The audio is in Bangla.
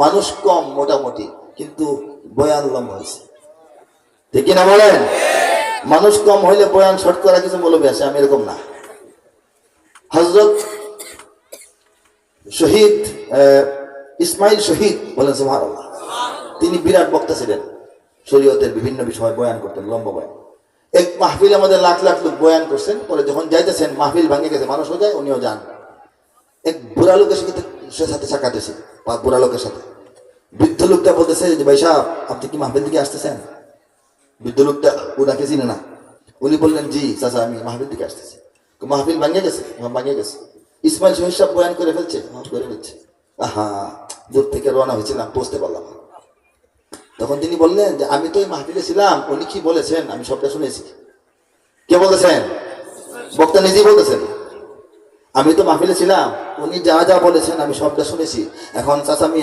মানুষ কম মোটামুটি, কিন্তু বয়ান লম্বা হয়েছে, ঠিক কিনা বলেন? মানুষ কম হইলে বয়ান শর্ট করা কিছু মৌলবী আছে, আমি এরকম না। হযরত শহীদ ইসমাইল শহীদ, বলেন সুবহানাল্লাহ, তিনি বিরাট বক্তা ছিলেন, শরীয়তের বিভিন্ন বিষয় বয়ান করতেন, লম্বা বয়ান। এক মাহফিলে আমাদের লাখ লাখ লোক বয়ান করছেন, পরে যখন যাইতেছেন মাহফিল ভাঙে গেছে, মানুষও যায় উনিও যান, এক বুড়া লোকের সাথে সাক্ষাতেছে, বুড়া লোকের সাথে। বৃদ্ধ লোকটা বলতেছে যে ভাই সাহেব, আপনি কি মাহফিল থেকে আসতেছেন? বৃদ্ধ লোকটা ওনাকে চিনে না। উনি বললেন জি চাচা, আমি মাহফিল থেকে আসতেছি। মাহফিল ভাঙে গেছে? ভাঙে গেছে। ইসমাইল শহীদ সাহেব বয়ান করে ফেলছে? করে ফেলছে। আহা, দূর থেকে রওনা হয়েছিলাম, পৌঁছতে পারলাম। তখন তিনি বললেন যে আমি তো ওই মাহফিলে ছিলাম, উনি কি বলেছেন আমি সবটা শুনেছি। কে বলতেছেন? বক্তা নিজেই বলতেছেন, আমি তো মাহফিলে ছিলাম, উনি যা যা বলেছেন আমি সবটা শুনেছি। এখন চাচা